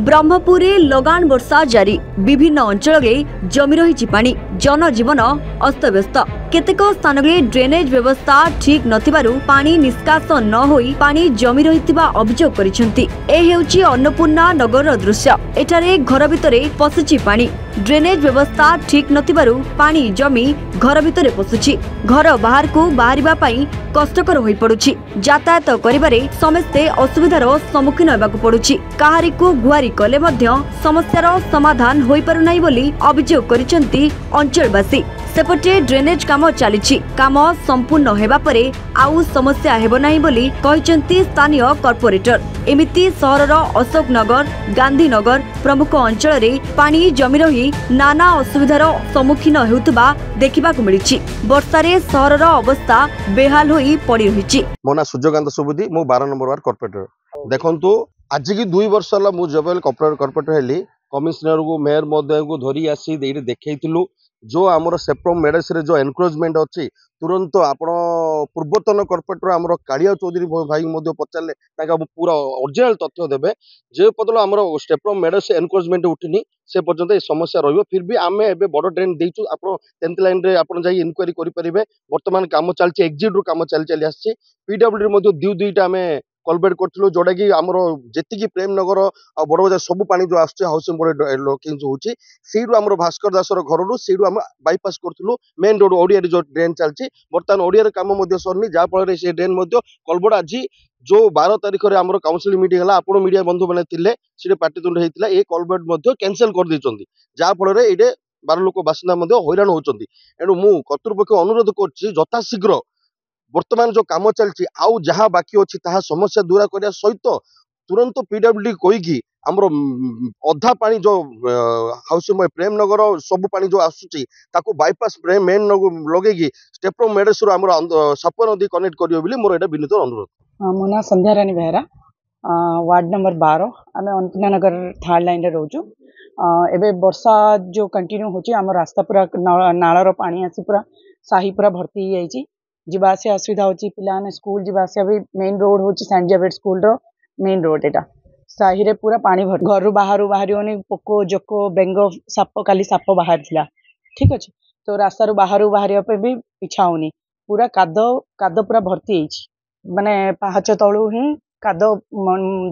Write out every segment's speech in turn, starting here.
ब्रह्मपुर लगान वर्षा जारी विभिन्न अंचल जमी रही पानी जनजीवन अस्तव्यस्त केतेक स्थान में ड्रेनेज व्यवस्था ठीक नथिबारु पानी निष्कासन न होई पानी जमी रहितिबा अभियोग करिसेंती। ए हेउची अन्नपूर्णा नगर दृश्य। एठारे घर भितरे पसुची पानी ड्रेनेज व्यवस्था ठीक नथिबारु पानी जमी घर भितरे पसुची। घर बाहर को बाहरिबा पई कष्टकर होई पडुची। यातायात करिबारे समस्ते असुविधार सम्मुखीन हेबाकु पडुची। काहारी को गुहारी कले मध्य समस्यार समाधान होई पारु नाही बोली अभियोग करिसेंती अंचलवासी। सेपटे ड्रेनेज काम चली काम संपूर्ण हेबा परे आउ समस्या हेबो नाही बोली कहिसेंती स्थानीय कॉर्पोरेटर। एमिति सहरर अशोकनगर गांधीनगर प्रमुख अंचल रे पानी जमी रही नाना असुविधार सम्मुखीन हेउतबा देखिबाकु मिलिछि। वर्षारे सहरर अवस्था बेहाल होई पड़ी रहिछि। मोना सूर्यकांत सुबुद्धि मु 12 नंबर वार्ड कॉर्पोरेटर। देखंतु आज की 2 वर्ष होला मु जबल कॉर्पोरेटर हेली कमिश्नर को मेयर महोदय को धरी आसी देइरे देखैतिलु जो आमर सेप्टम मेडस रे जो एनक्रोचमेंट अच्छी तुरंत आपण पूर्वतन कॉर्पोरेटर आमर कालिया चौधरी भाई मध्य पचारे पूरा ओरिजिनल तथ्य देबे जे पदल आमर सेप्टम मेडस एनक्रोचमेंट उठिनी से पर्यंत ये समस्या रहिबो। फिर भी आमे एबे बड़ ड्रेन देइछु आपण 10th लाइन रे आपण जाई इनक्वायरी करि परिबे। वर्तमान काम चलछि एग्जिट रो काम चली आछि पीडब्ल्यू मध्य दुईटा आमे कलबेट करथिलु जोडा कि आमर जेतिकी प्रेम नगर आ बड़ बजार सब पानी जो आछे हाउसिंग बोर्ड लोकिंग होची सेडु आमर भास्कर दासर घररु सेडु हम बाईपास करथिलु मेन रोड ओडिया रे जो ड्रेन चलछि वर्तमान ओडिया रे काम मध्य सरनी जा फल रे से ड्रेन मध्य कलबोड आज जो 12 तारिख रे आमर काउंसिल मीटिंग हला आपण मीडिया बंधु माने थिले से पार्टीतुंड हेतिला ए कलबेट मध्य कैंसिल कर दैचंदी जा फल रे एडे 12 लोक बासिंदा मध्य हैरान होचंदी। एनु मु कर्तृपक्ष अनुरोध करछि यथा शीघ्र वर्तमान जो काम चलछि आउ जहाँ बाकी अच्छी ताहा समस्या दूर करने सहित तुरंत पीडब्ल्यूडी कहीकि आमर अधा पानी जो हाउसिंग प्रेम नगर सब पानी जो आसुची ताको बाईपास मेन लगे स्टेप्रो मेडस आमर सापुआ नदी कनेक्ट करियो बोली मोर एटा विनीत अनुरोध। मो ना संध्या रानी बेहरा वार्ड नंबर 12 आम अन्नपूर्णा नगर थर्ड लाइन रे रोचु। एबे वर्षा जो कंटिन्यू होची आम रास्ता पूरा नाଳର पानी आसी पूरा साही पूरा भर्ती हो जाइए जीवासे असुविधा होची पिलाने स्कूल जीवासे भी मेन रोड होची सेंट जेवियर स्कूल रो मेन रोड एटा साही रे पूरा पानी भर घर बाहर बाहरी पोको जोको बेंग साप काली साप बाहर थिला ठीक अच्छे तो रास्ता रो बाहर बाहर पे भी इच्छा होनी पूरा कादो कादो पूरा भर्ती माने पाहाच तळु ही कादो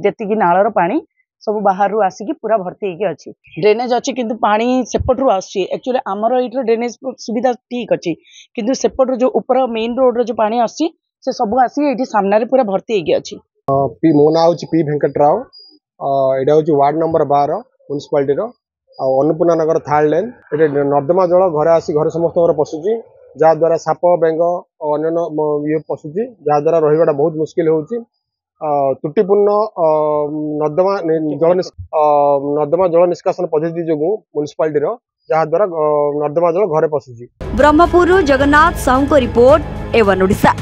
जेतिकी नाळर पानी सब बाहर आसिकी पूरा भर्ती होगी अच्छी ड्रेनेज अच्छी किंतु पानी सेपटू आसी एक्चुअली आमर ये ड्रेनेज सुविधा ठीक अच्छी किंतु सेपट जो ऊपर मेन रोड जो पानी आसी से सब आसी ये सामने पूरा भर्ती होगी अच्छी। मो ना हूँ पी वेंकटराव यहाँ हूँ वार्ड नंबर 12 म्युनिसिपालिटी अन्नपूर्णा नगर थर्ड लाइन ये नर्दमा जल घरे आसी घर समस्त पशुची जहाद्वारा साप बेंग अन्य ये पशुची जहाद्वारा रहा बहुत मुस्किल होची त्रुटिपूर्ण नर्दमा जल निष्कासन पद्धति जो म्युनिसिपालिटी जहाद्वारा नर्दमा जल घरे पशुची। ब्रह्मपुर जगन्नाथ साहू को रिपोर्ट एवन ओडिशा।